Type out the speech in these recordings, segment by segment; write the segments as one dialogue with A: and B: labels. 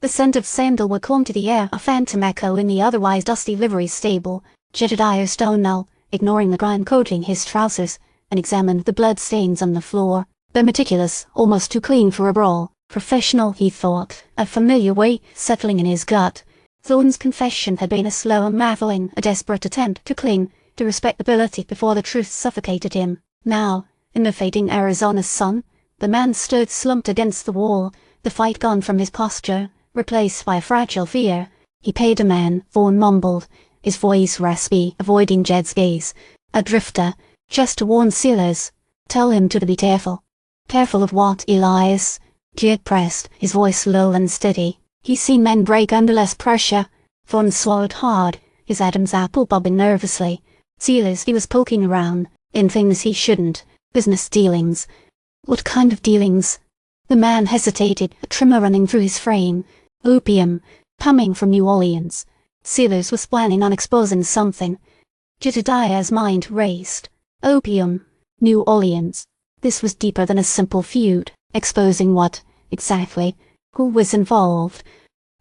A: The scent of sandalwood clung to the air, a phantom echo in the otherwise dusty livery stable. Jedediah Stone now, ignoring the grime coating his trousers, and examined the blood stains on the floor. They're meticulous, almost too clean for a brawl. Professional, he thought, a familiar weight settling in his gut. Thorne's confession had been a slow unraveling, a desperate attempt to cling to respectability before the truth suffocated him. Now, in the fading Arizona sun, the man stood slumped against the wall, the fight gone from his posture, replaced by a fragile fear. He paid a man, Thorne mumbled, his voice raspy, avoiding Jed's gaze. A drifter, just to warn Silas. Tell him to be careful. Careful of what, Elias? Jed pressed, his voice low and steady. He's seen men break under less pressure. Thorne swallowed hard, his Adam's apple bobbing nervously. Silas, he was poking around, in things he shouldn't. Business dealings. What kind of dealings? The man hesitated, a tremor running through his frame. Opium, coming from New Orleans. Silas was planning on exposing something. Jedediah's mind raced. Opium. New Orleans. This was deeper than a simple feud. Exposing what, exactly? Who was involved?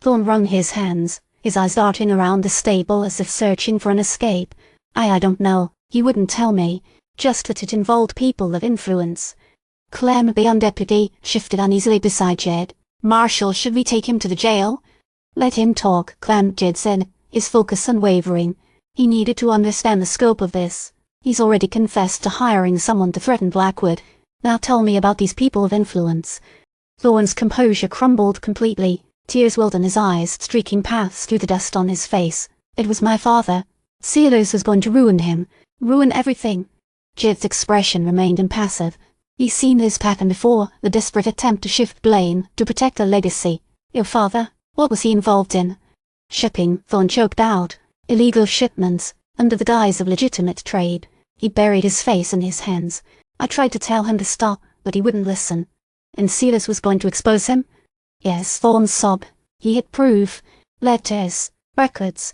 A: Thorne wrung his hands, his eyes darting around the stable as if searching for an escape. I don't know. He wouldn't tell me. Just that it involved people of influence. Clem, the young deputy, shifted uneasily beside Jed. Marshal, should we take him to the jail? Let him talk, Clem, Jed said, his focus unwavering. He needed to understand the scope of this. He's already confessed to hiring someone to threaten Blackwood. Now tell me about these people of influence. Thorne's composure crumbled completely, tears welled in his eyes, streaking paths through the dust on his face. It was my father. Silas was going to ruin him. Ruin everything. Jed's expression remained impassive. He's seen this pattern before, the desperate attempt to shift blame, to protect a legacy. Your father? What was he involved in? Shipping, Thorne choked out. Illegal shipments, under the guise of legitimate trade. He buried his face in his hands. I tried to tell him to stop, but he wouldn't listen. And Silas was going to expose him? Yes, Thorne sobbed. He had proof. Letters. Records.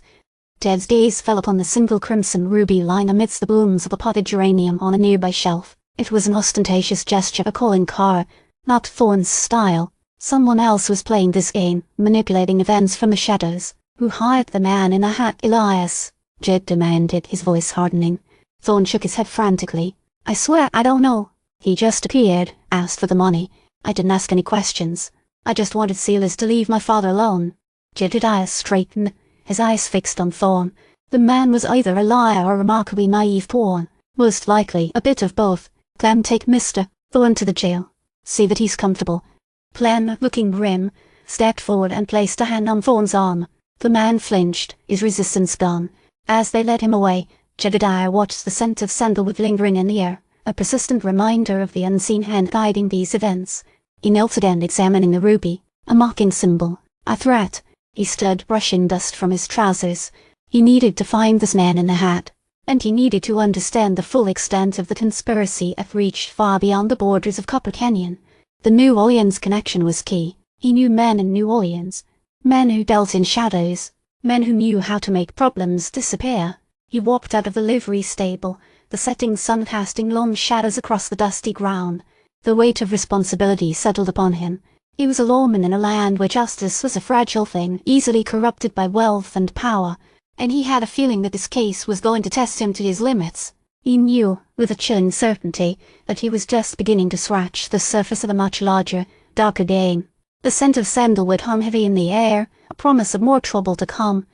A: Jed's gaze fell upon the single crimson ruby lying amidst the blooms of a potted geranium on a nearby shelf. It was an ostentatious gesture, a calling card, not Thorne's style. Someone else was playing this game, manipulating events from the shadows. Who hired the man in a hat, Elias? Jed demanded, his voice hardening. Thorne shook his head frantically. I swear I don't know. He just appeared, asked for the money. I didn't ask any questions. I just wanted Silas to leave my father alone. Jedediah straightened, his eyes fixed on Thorne. The man was either a liar or a remarkably naive pawn. Most likely, a bit of both. Clem, take Mr. Thorne to the jail. See that he's comfortable. Clem, looking grim, stepped forward and placed a hand on Thorne's arm. The man flinched, his resistance gone. As they led him away, Jedediah watched the scent of sandalwood lingering in the air, a persistent reminder of the unseen hand guiding these events. He knelt again, examining the ruby, a mocking symbol, a threat. He stood, brushing dust from his trousers. He needed to find this man in the hat, and he needed to understand the full extent of the conspiracy that reached far beyond the borders of Copper Canyon. The New Orleans connection was key. He knew men in New Orleans, men who dealt in shadows, men who knew how to make problems disappear. He walked out of the livery stable, the setting sun casting long shadows across the dusty ground. The weight of responsibility settled upon him. He was a lawman in a land where justice was a fragile thing, easily corrupted by wealth and power, and he had a feeling that this case was going to test him to his limits. He knew, with a chilling certainty, that he was just beginning to scratch the surface of a much larger, darker game. The scent of sandalwood hung heavy in the air, a promise of more trouble to come.